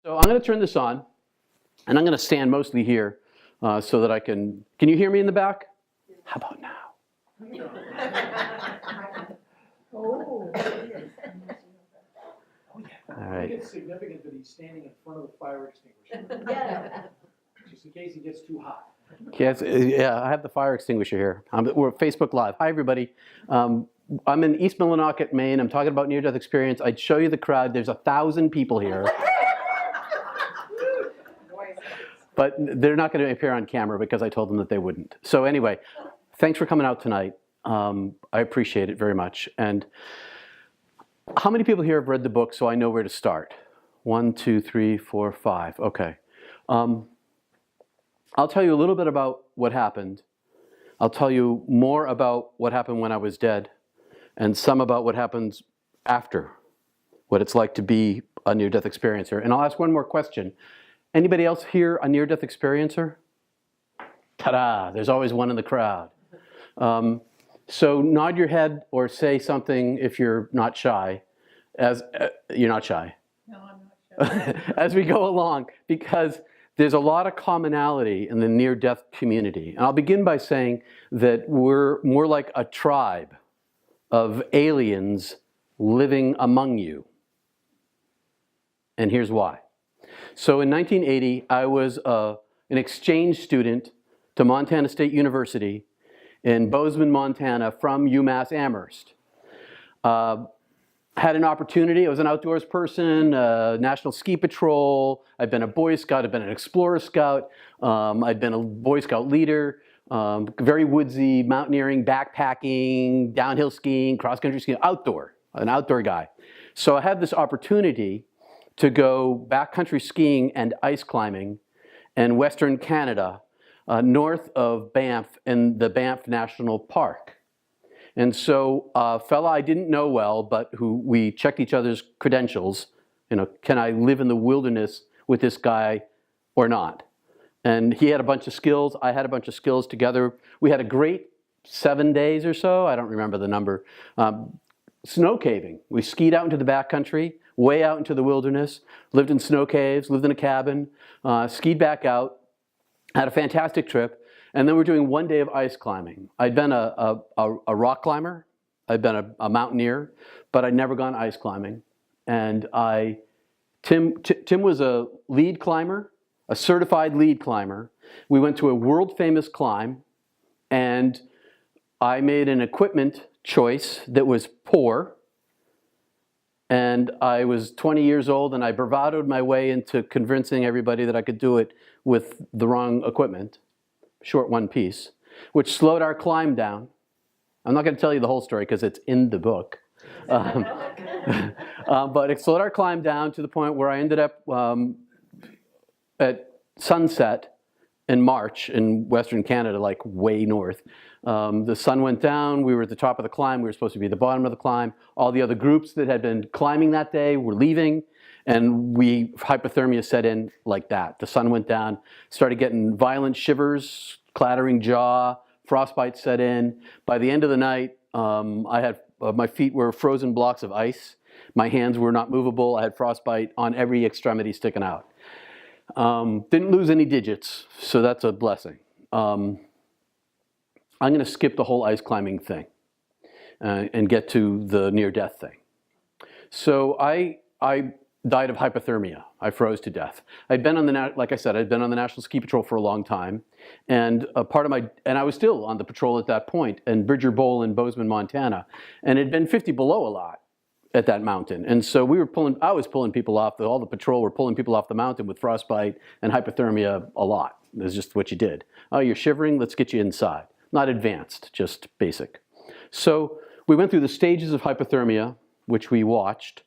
So I'm going to turn this on, and I'm going to stand mostly here so that I can you hear me in the back? How about now? Oh. All right. I think it's significant that he's standing in front of the fire extinguisher. Yeah. Just in case he gets too hot. Yes, yeah, I have the fire extinguisher here. We're Facebook Live. Hi, everybody. I'm in East Millinocket, Maine. I'm talking about near-death experience. I'd show you the crowd. There's 1,000 people here. But they're not going to appear on camera because I told them that they wouldn't. So anyway, thanks for coming out tonight. I appreciate it very much. And how many people here have read the book so I know where to start? 1, 2, 3, 4, 5. Okay. I'll tell you a little bit about what happened. I'll tell you more about what happened when I was dead, and some about what happens after, what it's like to be a near-death experiencer. And I'll ask one more question. Anybody else here a near-death experiencer? Ta-da, there's always one in the crowd. So nod your head or say something if you're not shy. You're not shy. No, I'm not sure. As we go along, because there's a lot of commonality in the near-death community. And I'll begin by saying that we're more like a tribe of aliens living among you. And here's why. So in 1980, I was an exchange student to Montana State University in Bozeman, Montana from UMass Amherst. Had an opportunity. I was an outdoors person, National Ski Patrol. I'd been a Boy Scout. I'd been an Explorer Scout. I'd been a Boy Scout leader. Very woodsy, mountaineering, backpacking, downhill skiing, cross-country skiing, an outdoor guy. So I had this opportunity to go backcountry skiing and ice climbing in Western Canada, north of Banff in the Banff National Park. And so a fella I didn't know well, but who we checked each other's credentials, can I live in the wilderness with this guy or not? And he had a bunch of skills, I had a bunch of skills together. We had a great 7 days or so, I don't remember the number, snow caving. We skied out into the backcountry, way out into the wilderness, lived in snow caves, lived in a cabin, skied back out, had a fantastic trip. And then we're doing 1 day of ice climbing. I'd been a rock climber, I'd been a mountaineer, but I'd never gone ice climbing. And Tim was a lead climber, a certified lead climber. We went to a world famous climb, and I made an equipment choice that was poor. And I was 20 years old, and I bravadoed my way into convincing everybody that I could do it with the wrong equipment. Short one piece, which slowed our climb down. I'm not going to tell you the whole story because it's in the book. But it slowed our climb down to the point where I ended up at sunset in March in Western Canada, like way north. The sun went down, we were at the top of the climb, we were supposed to be at the bottom of the climb. All the other groups that had been climbing that day were leaving, and hypothermia set in like that. The sun went down, started getting violent shivers, clattering jaw, frostbite set in. By the end of the night, I had my feet were frozen blocks of ice. My hands were not movable. I had frostbite on every extremity sticking out. Didn't lose any digits, so that's a blessing. I'm going to skip the whole ice climbing thing and get to the near-death thing. So I died of hypothermia. I froze to death. I'd been on like I said, I'd been on the National Ski Patrol for a long time, and I was still on the patrol at that point in Bridger Bowl in Bozeman, Montana, and it had been 50 below a lot at that mountain, and so I was pulling people off. All the patrol were pulling people off the mountain with frostbite and hypothermia a lot. It's just what you did. Oh, you're shivering? Let's get you inside. Not advanced, just basic. So we went through the stages of hypothermia, which we watched.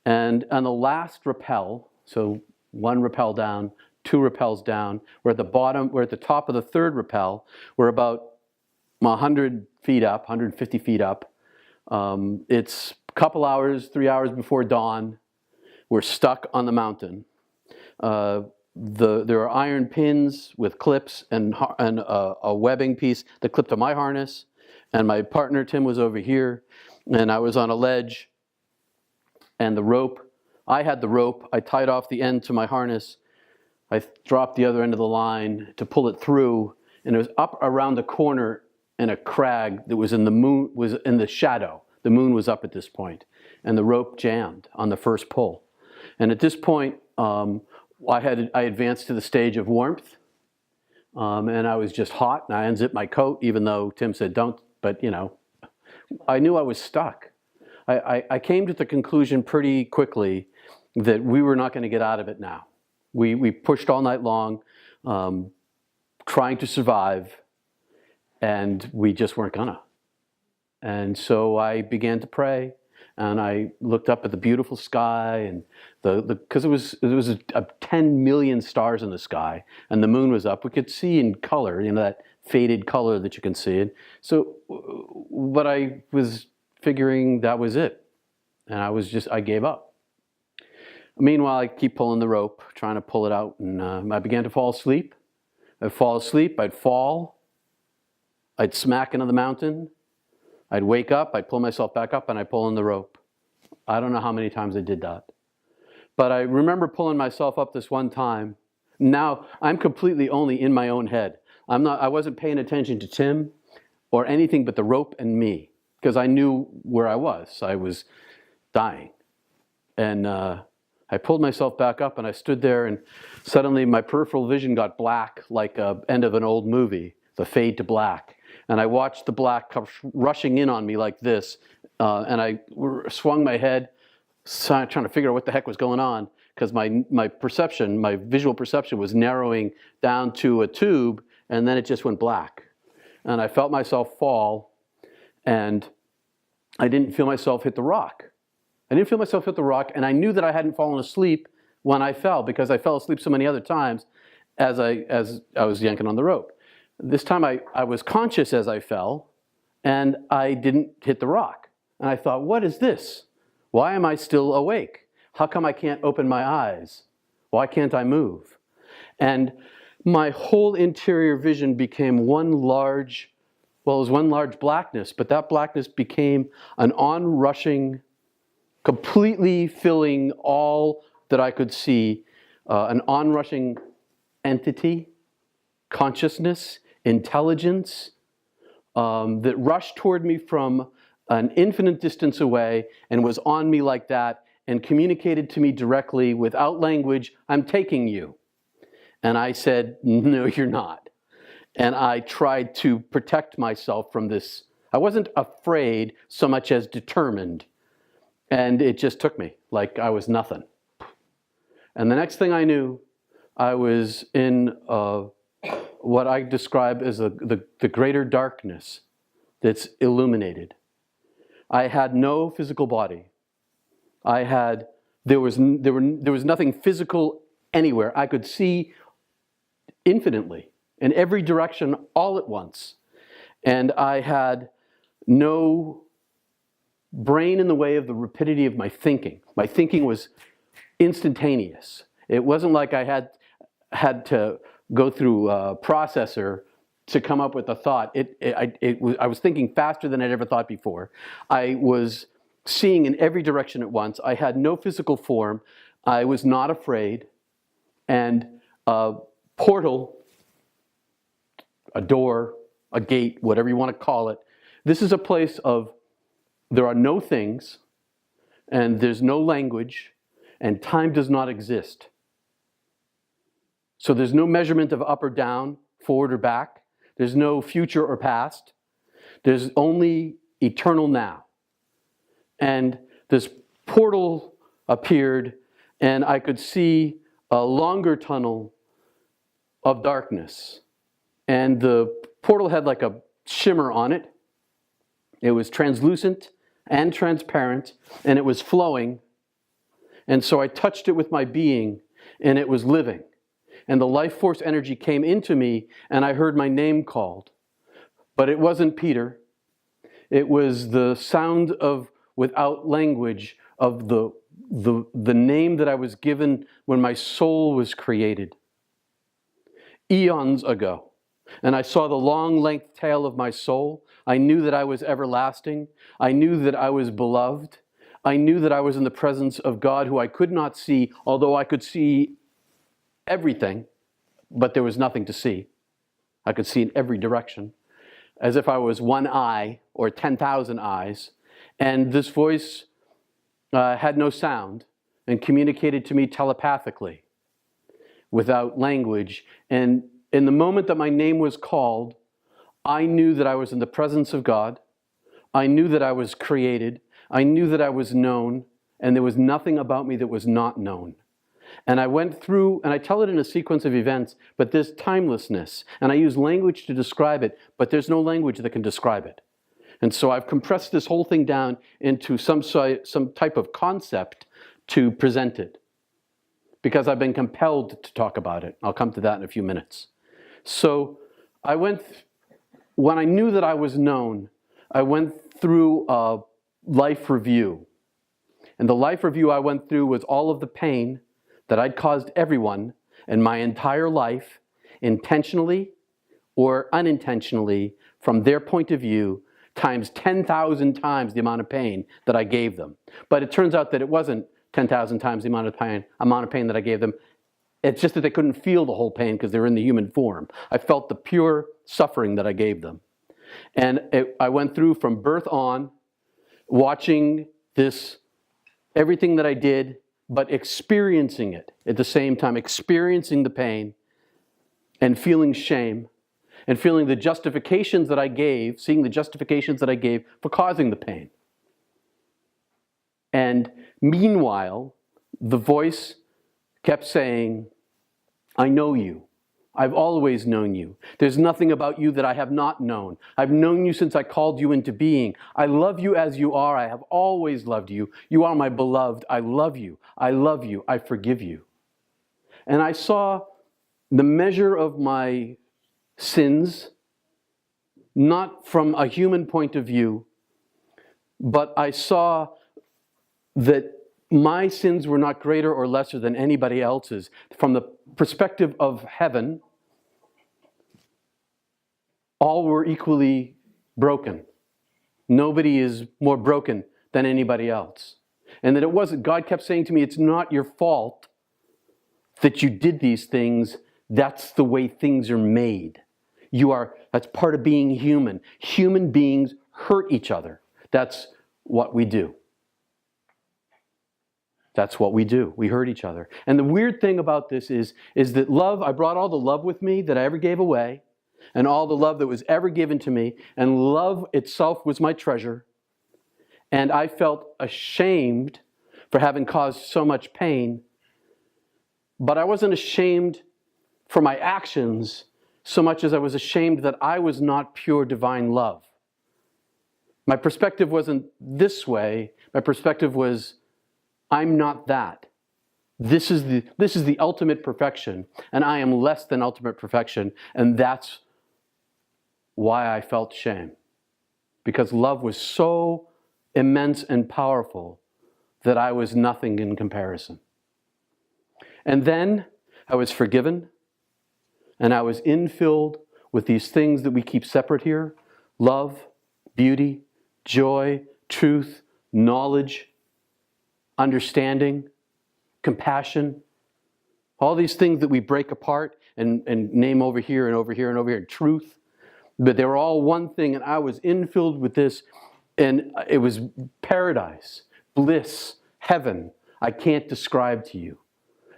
And on the last rappel, so 1 rappel down, 2 rappels down, we're at the top of the 3rd rappel. We're about 100 feet up, 150 feet up. It's a couple hours, 3 hours before dawn. We're stuck on the mountain. There are iron pins with clips and a webbing piece that clipped to my harness. And my partner, Tim, was over here. And I was on a ledge. And the rope I had the rope. I tied off the end to my harness. I dropped the other end of the line to pull it through, and it was up around the corner in a crag that was in the shadow. The moon was up at this point, and the rope jammed on the first pull. And at this point, I advanced to the stage of warmth, and I was just hot, and I unzipped my coat, even though Tim said don't, but you know, I knew I was stuck. I came to the conclusion pretty quickly that we were not going to get out of it now. We pushed all night long, trying to survive, and we just weren't gonna. And so I began to pray, and I looked up at the beautiful sky, and because it was 10 million stars in the sky, and the moon was up. We could see in color, you know, that faded color that you can see. And so, but I was figuring that was it, and I gave up. Meanwhile, I keep pulling the rope, trying to pull it out, and I began to fall asleep. I'd fall asleep, I'd fall, I'd smack into the mountain, I'd wake up, I'd pull myself back up, and I'd pull in the rope. I don't know how many times I did that. But I remember pulling myself up this one time. Now, I'm completely only in my own head. I wasn't paying attention to Tim or anything but the rope and me, because I knew where I was. I was dying. And I pulled myself back up, and I stood there, and suddenly my peripheral vision got black like the end of an old movie, the fade to black. And I watched the black come rushing in on me like this, and I swung my head, trying to figure out what the heck was going on, because my visual perception was narrowing down to a tube, and then it just went black. And I felt myself fall, and I didn't feel myself hit the rock. I didn't feel myself hit the rock, and I knew that I hadn't fallen asleep when I fell, because I fell asleep so many other times as I was yanking on the rope. This time I was conscious as I fell, and I didn't hit the rock. And I thought, what is this? Why am I still awake? How come I can't open my eyes? Why can't I move? And my whole interior vision became one large blackness, but that blackness became an onrushing, completely filling all that I could see, an onrushing entity, consciousness, intelligence, that rushed toward me from an infinite distance away and was on me like that and communicated to me directly without language, I'm taking you. And I said, no, you're not. And I tried to protect myself from this. I wasn't afraid so much as determined. And it just took me like I was nothing. And the next thing I knew, I was in what I describe as the greater darkness that's illuminated. I had no physical body. There was nothing physical anywhere. I could see infinitely in every direction all at once. And I had no brain in the way of the rapidity of my thinking. My thinking was instantaneous. It wasn't like I had to go through a processor to come up with a thought. I was thinking faster than I'd ever thought before. I was seeing in every direction at once. I had no physical form. I was not afraid. And a portal, a door, a gate, whatever you want to call it, this is a place of there are no things, and there's no language, and time does not exist. So there's no measurement of up or down, forward or back. There's no future or past. There's only eternal now. And this portal appeared, and I could see a longer tunnel of darkness. And the portal had like a shimmer on it. It was translucent and transparent, and it was flowing. And so I touched it with my being, and it was living. And the life force energy came into me, and I heard my name called. But it wasn't Peter. It was the sound of, without language, of the name that I was given when my soul was created, eons ago. And I saw the long length tail of my soul. I knew that I was everlasting. I knew that I was beloved. I knew that I was in the presence of God who I could not see, although I could see everything, but there was nothing to see. I could see in every direction, as if I was one eye or 10,000 eyes. And this voice had no sound and communicated to me telepathically without language. And in the moment that my name was called, I knew that I was in the presence of God. I knew that I was created. I knew that I was known, and there was nothing about me that was not known. And I went through, and I tell it in a sequence of events, but there's timelessness. And I use language to describe it, but there's no language that can describe it. And so I've compressed this whole thing down into some type of concept to present it, because I've been compelled to talk about it. I'll come to that in a few minutes. So when I knew that I was known, I went through a life review. And the life review I went through was all of the pain that I'd caused everyone in my entire life, intentionally or unintentionally, from their point of view, times 10,000 times the amount of pain that I gave them. But it turns out that it wasn't 10,000 times the amount of pain that I gave them. It's just that they couldn't feel the whole pain because they're in the human form. I felt the pure suffering that I gave them. And I went through from birth on, watching this, everything that I did, but experiencing it at the same time, experiencing the pain and feeling shame and feeling the justifications that I gave, seeing the justifications that I gave for causing the pain. And meanwhile, the voice kept saying, I know you. I've always known you. There's nothing about you that I have not known. I've known you since I called you into being. I love you as you are. I have always loved you. You are my beloved. I love you. I love you. I forgive you. And I saw the measure of my sins, not from a human point of view, but I saw that my sins were not greater or lesser than anybody else's. From the perspective of heaven, all were equally broken. Nobody is more broken than anybody else. And that it wasn't, God kept saying to me, it's not your fault that you did these things. That's the way things are made. That's part of being human. Human beings hurt each other. That's what we do. That's what we do. We hurt each other. And the weird thing about this is that love, I brought all the love with me that I ever gave away, and all the love that was ever given to me, and love itself was my treasure. And I felt ashamed for having caused so much pain, but I wasn't ashamed for my actions so much as I was ashamed that I was not pure divine love. My perspective wasn't this way. My perspective was, I'm not that. This is the ultimate perfection, and I am less than ultimate perfection, and that's why I felt shame. Because love was so immense and powerful that I was nothing in comparison. And then I was forgiven, and I was infilled with these things that we keep separate here: love, beauty, joy, truth, knowledge, understanding, compassion, all these things that we break apart and name over here and over here and over here, truth. But they were all one thing, and I was infilled with this, and it was paradise, bliss, heaven. I can't describe to you.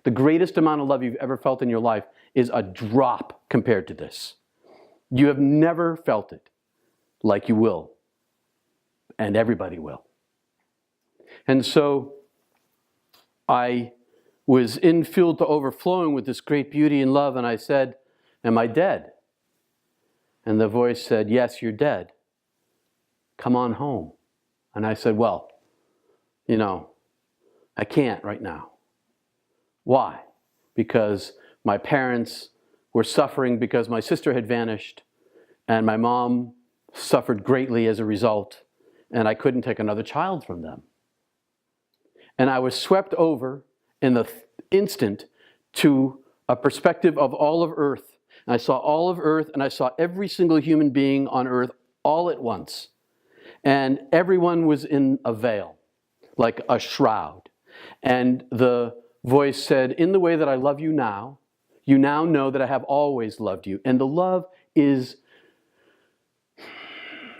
The greatest amount of love you've ever felt in your life is a drop compared to this. You have never felt it like you will, and everybody will. And so I was infilled to overflowing with this great beauty and love, and I said, am I dead? And the voice said, yes, you're dead. Come on home. And I said, well, I can't right now. Why? Because my parents were suffering because my sister had vanished, and my mom suffered greatly as a result, and I couldn't take another child from them. And I was swept over in the instant to a perspective of all of earth. And I saw all of earth, and I saw every single human being on earth all at once. And everyone was in a veil. like a shroud. And the voice said, in the way that I love you now know that I have always loved you. And the love is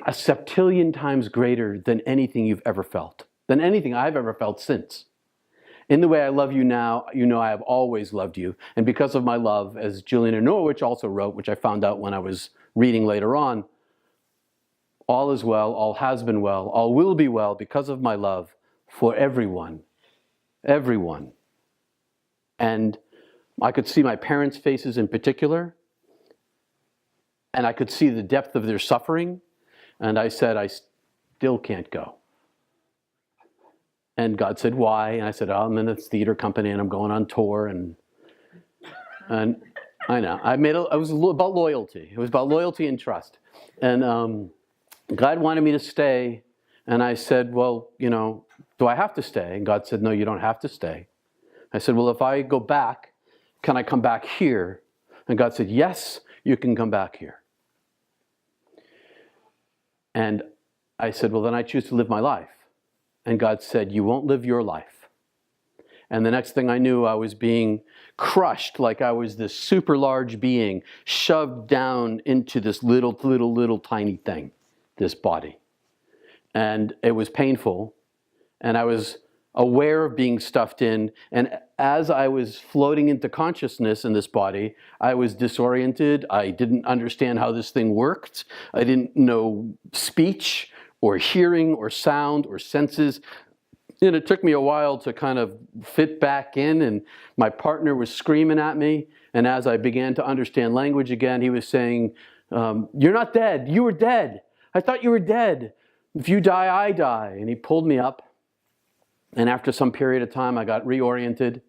a septillion times greater than anything you've ever felt, than anything I've ever felt since. In the way I love you now, you know I have always loved you. And because of my love, as Julian Norwich also wrote, which I found out when I was reading later on, all is well, all has been well, all will be well because of my love for everyone. Everyone. And I could see my parents' faces in particular, and I could see the depth of their suffering, and I said, I still can't go. And God said, why? And I said, oh, I'm in a theater company and I'm going on tour, and I know. It was about loyalty. It was about loyalty and trust. And God wanted me to stay, and I said, well, you know, do I have to stay? And God said, no, you don't have to stay. I said, well, if I go back, can I come back here? And God said, yes, you can come back here. And I said, well, then I choose to live my life. And God said, you won't live your life. And the next thing I knew, I was being crushed like I was this super large being shoved down into this little tiny thing, this body. And it was painful. And I was aware of being stuffed in. And as I was floating into consciousness in this body, I was disoriented. I didn't understand how this thing worked. I didn't know speech or hearing or sound or senses. And it took me a while to kind of fit back in, and my partner was screaming at me. And as I began to understand language again, he was saying, you're not dead. You were dead. I thought you were dead. If you die, I die. And he pulled me up. And after some period of time, I got reoriented.